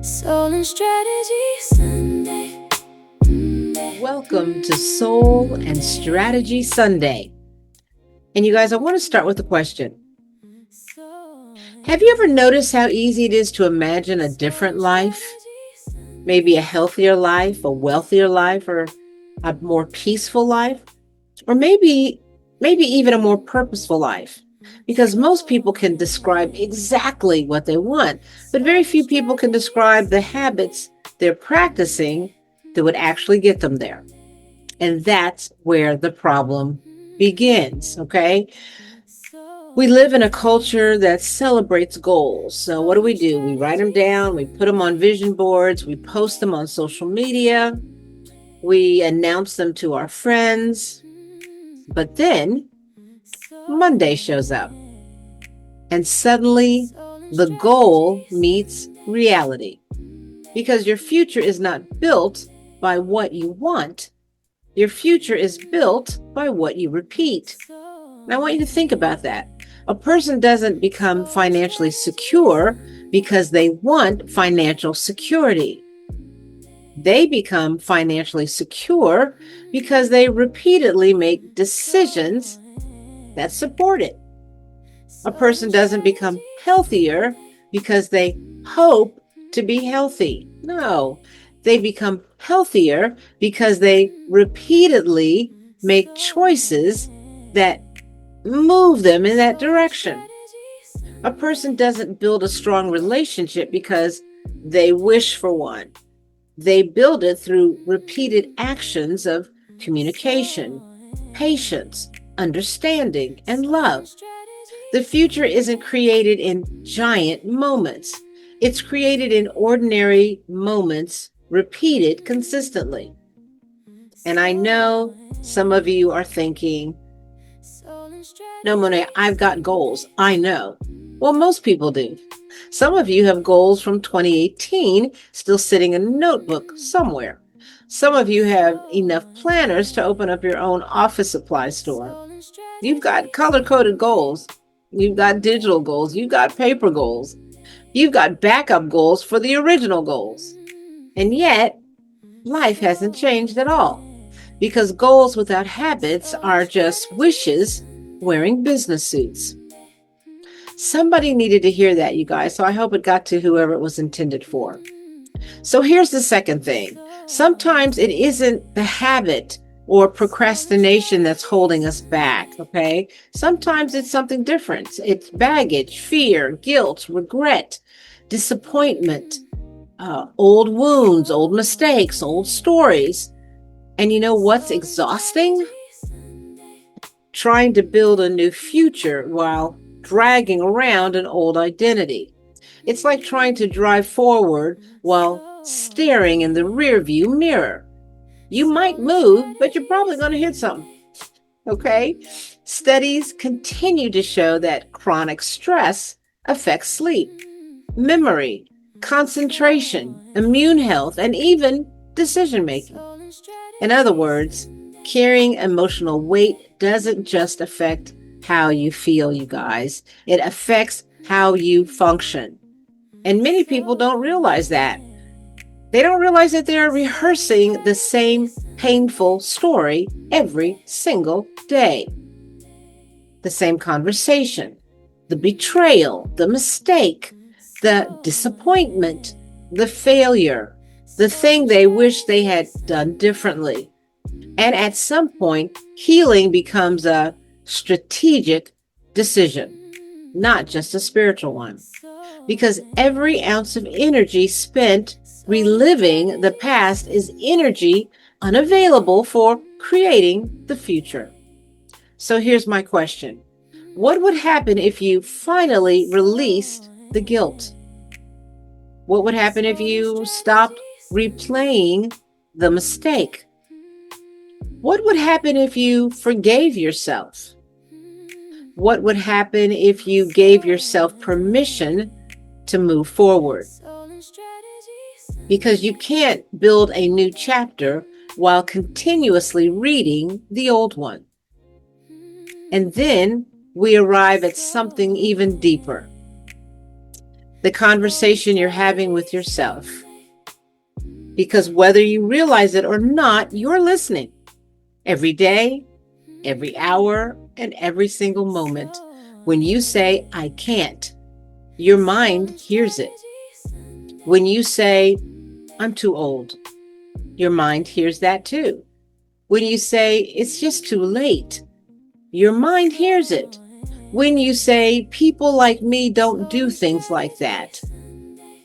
Soul and Strategy Sunday. Welcome to Soul and Strategy Sunday. And you guys, I want to start with a question. Have you ever noticed how easy it is to imagine a different life? Maybe a healthier life, a wealthier life, or a more peaceful life? Or maybe even a more purposeful life? Because most people can describe exactly what they want, but very few people can describe the habits they're practicing that would actually get them there. And that's where the problem begins, okay? We live in a culture that celebrates goals. So what do? We write them down, we put them on vision boards, we post them on social media, we announce them to our friends. But then Monday shows up, and suddenly the goal meets reality. Because your future is not built by what you want. Your future is built by what you repeat. And I want you to think about that. A person doesn't become financially secure because they want financial security. They become financially secure because they repeatedly make decisions that support it. A person doesn't become healthier because they hope to be healthy. No, they become healthier because they repeatedly make choices that move them in that direction. A person doesn't build a strong relationship because they wish for one. They build it through repeated actions of communication, patience, understanding, and love. The future isn't created in giant moments. It's created in ordinary moments, repeated consistently. And I know some of you are thinking, no, Moné, I've got goals. I know. Well, most people do. Some of you have goals from 2018 still sitting in a notebook somewhere. Some of you have enough planners to open up your own office supply store. You've got color-coded goals. You've got digital goals. You've got paper goals. You've got backup goals for the original goals. And yet, life hasn't changed at all, because goals without habits are just wishes wearing business suits. Somebody needed to hear that, you guys, so I hope it got to whoever it was intended for. So here's the second thing. Sometimes it isn't the habit or procrastination that's holding us back, okay? Sometimes it's something different. It's baggage, fear, guilt, regret, disappointment, old wounds, old mistakes, old stories. And you know what's exhausting? Trying to build a new future while dragging around an old identity. It's like trying to drive forward while staring in the rearview mirror. You might move, but you're probably going to hit something. Okay? Studies continue to show that chronic stress affects sleep, memory, concentration, immune health, and even decision making. In other words, carrying emotional weight doesn't just affect how you feel, you guys. It affects how you function. And many people don't realize that. They don't realize that they're rehearsing the same painful story every single day. The same conversation, the betrayal, the mistake, the disappointment, the failure, the thing they wish they had done differently. And at some point, healing becomes a strategic decision, not just a spiritual one. Because every ounce of energy spent reliving the past is energy unavailable for creating the future. So here's my question. What would happen if you finally released the guilt? What would happen if you stopped replaying the mistake? What would happen if you forgave yourself? What would happen if you gave yourself permission to move forward? Because you can't build a new chapter while continuously reading the old one. And then we arrive at something even deeper. the conversation you're having with yourself. Because whether you realize it or not, you're listening every day, every hour, and every single moment. When you say, I can't, your mind hears it. When you say, I'm too old, your mind hears that too. When you say, it's just too late, your mind hears it. When you say, people like me don't do things like that,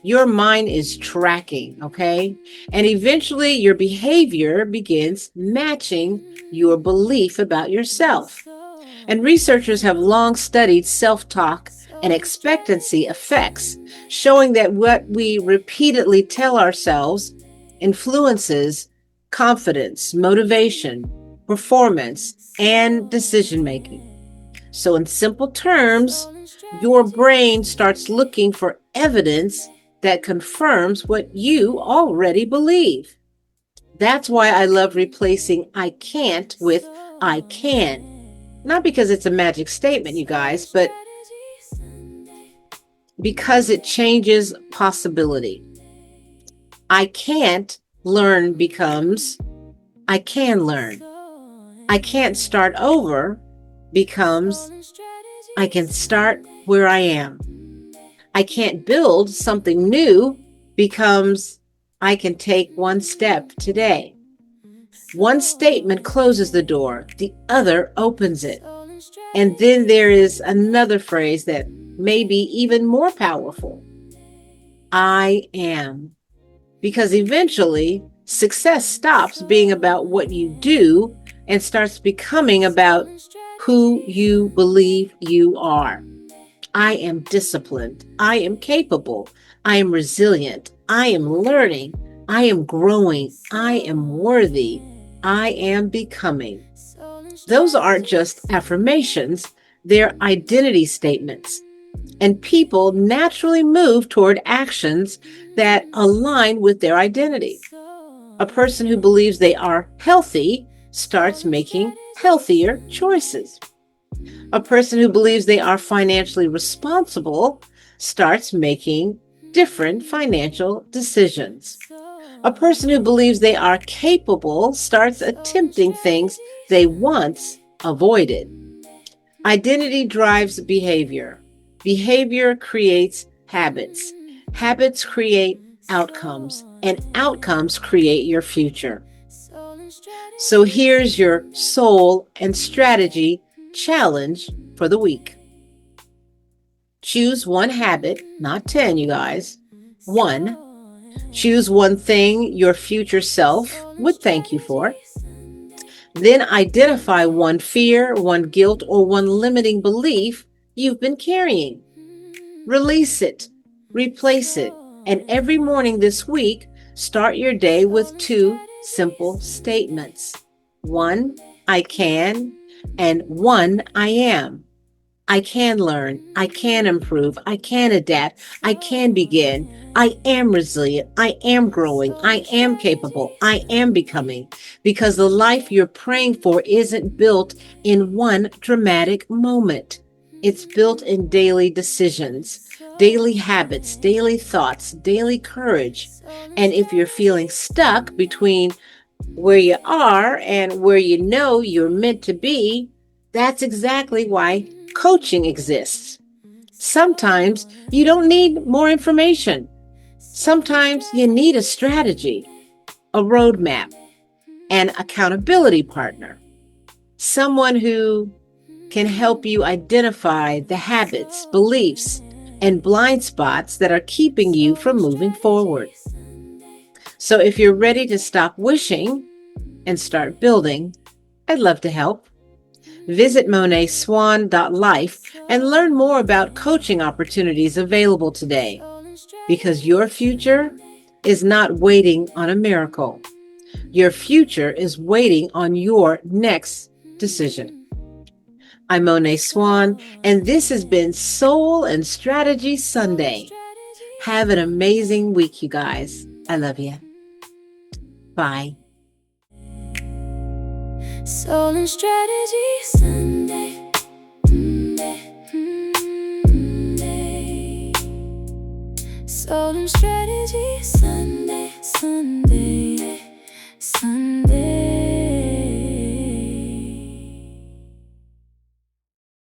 your mind is tracking, okay? And eventually your behavior begins matching your belief about yourself. And researchers have long studied self-talk and expectancy effects, showing that what we repeatedly tell ourselves influences confidence, motivation, performance, and decision-making. So in simple terms, your brain starts looking for evidence that confirms what you already believe. That's why I love replacing I can't with I can. Not because it's a magic statement, you guys, but because it changes possibility. I can't learn becomes I can learn. I can't start over becomes I can start where I am. I can't build something new becomes I can take one step today. One statement closes the door, the other opens it. And then there is another phrase that may be even more powerful. I am. Because eventually success stops being about what you do and starts becoming about who you believe you are. I am disciplined. I am capable. I am resilient. I am learning. I am growing. I am worthy. I am becoming. Those aren't just affirmations, they're identity statements. And people naturally move toward actions that align with their identity. A person who believes they are healthy starts making healthier choices. A person who believes they are financially responsible starts making different financial decisions. A person who believes they are capable starts attempting things they once avoided. Identity drives behavior. Behavior creates habits. Habits create outcomes, and outcomes create your future. So here's your soul and strategy challenge for the week. Choose one habit, not 10, you guys. One. Choose one thing your future self would thank you for. Then identify one fear, one guilt, or one limiting belief you've been carrying. Release it, replace it, and every morning this week, start your day with 2 simple statements. 1, I can, and 1, I am. I can learn, I can improve, I can adapt, I can begin, I am resilient, I am growing, I am capable, I am becoming. Because the life you're praying for isn't built in one dramatic moment. It's built in daily decisions, daily habits, daily thoughts, daily courage. And if you're feeling stuck between where you are and where you know you're meant to be, that's exactly why coaching exists. Sometimes you don't need more information. Sometimes you need a strategy, a roadmap, an accountability partner, someone who can help you identify the habits, beliefs, and blind spots that are keeping you from moving forward. So if you're ready to stop wishing and start building, I'd love to help. Visit MonéSwann.life and learn more about coaching opportunities available today. Because your future is not waiting on a miracle. Your future is waiting on your next decision. I'm Moné Swann, and this has been Soul and Strategy Sunday. Have an amazing week, you guys. I love you. Bye. Soul and Strategy Sunday. Soul and Strategy Sunday.